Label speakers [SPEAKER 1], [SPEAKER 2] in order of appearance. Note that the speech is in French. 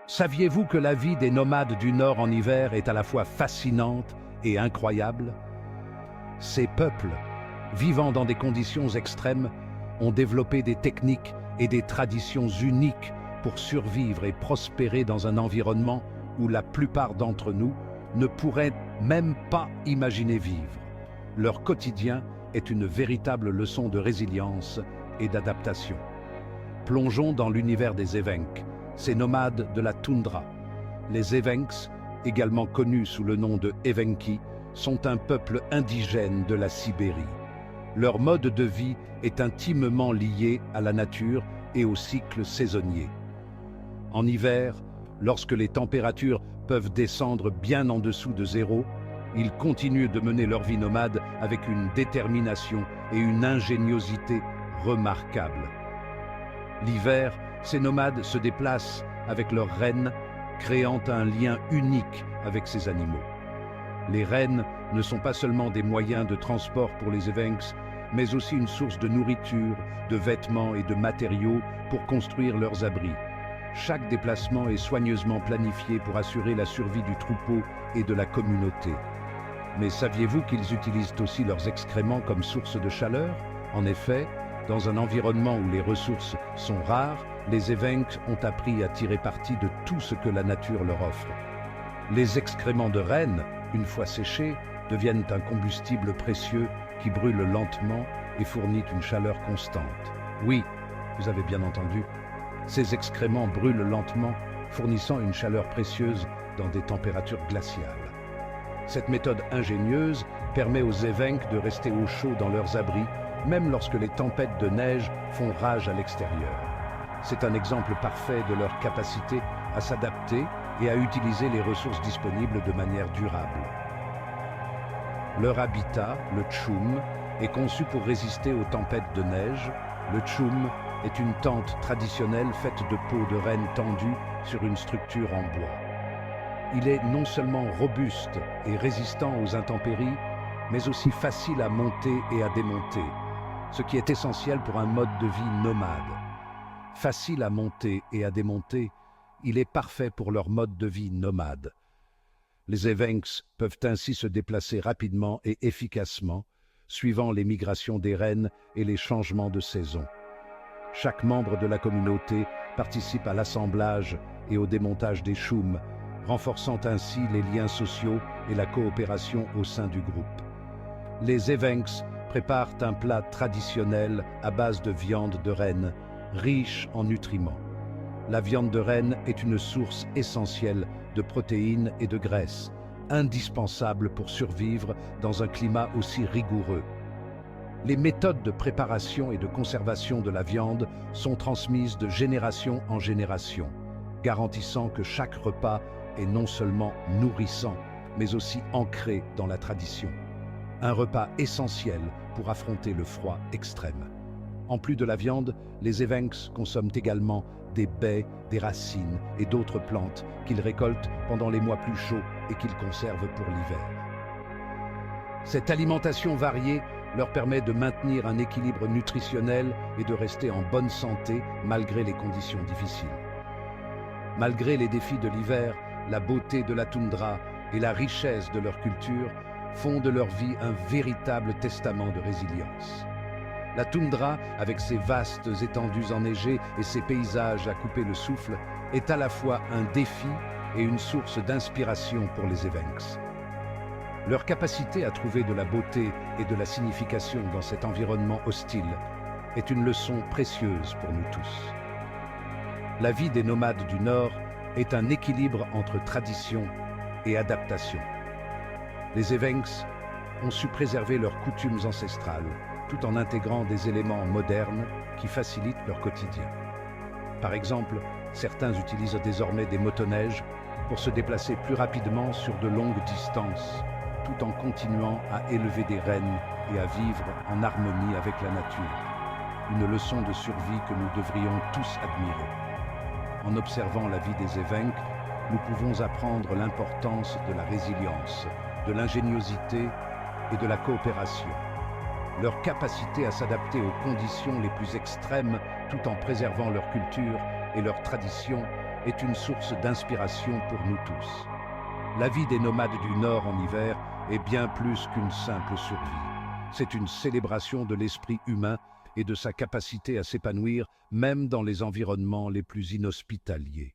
[SPEAKER 1] Saviez-vous que la vie des nomades du Nord en hiver est à la fois fascinante et incroyable? Ces peuples, vivant dans des conditions extrêmes, ont développé des techniques et des traditions uniques pour survivre et prospérer dans un environnement où la plupart d'entre nous ne pourraient même pas imaginer vivre. Leur quotidien est une véritable leçon de résilience et d'adaptation. Plongeons dans l'univers des Evenks, ces nomades de la toundra. Les Evenks, également connus sous le nom de Evenki, sont un peuple indigène de la Sibérie. Leur mode de vie est intimement lié à la nature et au cycle saisonnier. En hiver, lorsque les températures peuvent descendre bien en dessous de zéro, ils continuent de mener leur vie nomade avec une détermination et une ingéniosité remarquables. L'hiver, ces nomades se déplacent avec leurs rennes, créant un lien unique avec ces animaux. Les rennes ne sont pas seulement des moyens de transport pour les Evenks, mais aussi une source de nourriture, de vêtements et de matériaux pour construire leurs abris. Chaque déplacement est soigneusement planifié pour assurer la survie du troupeau et de la communauté. Mais saviez-vous qu'ils utilisent aussi leurs excréments comme source de chaleur? En effet, dans un environnement où les ressources sont rares, les Evenks ont appris à tirer parti de tout ce que la nature leur offre. Les excréments de rennes, une fois séchés, deviennent un combustible précieux qui brûle lentement et fournit une chaleur constante. Oui, vous avez bien entendu, ces excréments brûlent lentement, fournissant une chaleur précieuse dans des températures glaciales. Cette méthode ingénieuse permet aux Evenks de rester au chaud dans leurs abris, même lorsque les tempêtes de neige font rage à l'extérieur. C'est un exemple parfait de leur capacité à s'adapter et à utiliser les ressources disponibles de manière durable. Leur habitat, le tchoum, est conçu pour résister aux tempêtes de neige. Le tchoum est une tente traditionnelle faite de peaux de renne tendues sur une structure en bois. Il est non seulement robuste et résistant aux intempéries, mais aussi facile à monter et à démonter, ce qui est essentiel pour un mode de vie nomade. Facile à monter et à démonter, il est parfait pour leur mode de vie nomade. Les Evenks peuvent ainsi se déplacer rapidement et efficacement, suivant les migrations des rennes et les changements de saison. Chaque membre de la communauté participe à l'assemblage et au démontage des choums, renforçant ainsi les liens sociaux et la coopération au sein du groupe. Les Evenks préparent un plat traditionnel à base de viande de renne, riche en nutriments. La viande de renne est une source essentielle de protéines et de graisses, indispensable pour survivre dans un climat aussi rigoureux. Les méthodes de préparation et de conservation de la viande sont transmises de génération en génération, garantissant que chaque repas est non seulement nourrissant, mais aussi ancré dans la tradition. Un repas essentiel pour affronter le froid extrême. En plus de la viande, les Evenks consomment également des baies, des racines et d'autres plantes qu'ils récoltent pendant les mois plus chauds et qu'ils conservent pour l'hiver. Cette alimentation variée leur permet de maintenir un équilibre nutritionnel et de rester en bonne santé malgré les conditions difficiles. Malgré les défis de l'hiver, la beauté de la toundra et la richesse de leur culture font de leur vie un véritable testament de résilience. La toundra, avec ses vastes étendues enneigées et ses paysages à couper le souffle, est à la fois un défi et une source d'inspiration pour les Evenks. Leur capacité à trouver de la beauté et de la signification dans cet environnement hostile est une leçon précieuse pour nous tous. La vie des nomades du Nord est un équilibre entre tradition et adaptation. Les Evenks ont su préserver leurs coutumes ancestrales, tout en intégrant des éléments modernes qui facilitent leur quotidien. Par exemple, certains utilisent désormais des motoneiges pour se déplacer plus rapidement sur de longues distances, tout en continuant à élever des rennes et à vivre en harmonie avec la nature. Une leçon de survie que nous devrions tous admirer. En observant la vie des Evenks, nous pouvons apprendre l'importance de la résilience, de l'ingéniosité et de la coopération. Leur capacité à s'adapter aux conditions les plus extrêmes tout en préservant leur culture et leurs traditions est une source d'inspiration pour nous tous. La vie des nomades du Nord en hiver est bien plus qu'une simple survie. C'est une célébration de l'esprit humain et de sa capacité à s'épanouir même dans les environnements les plus inhospitaliers.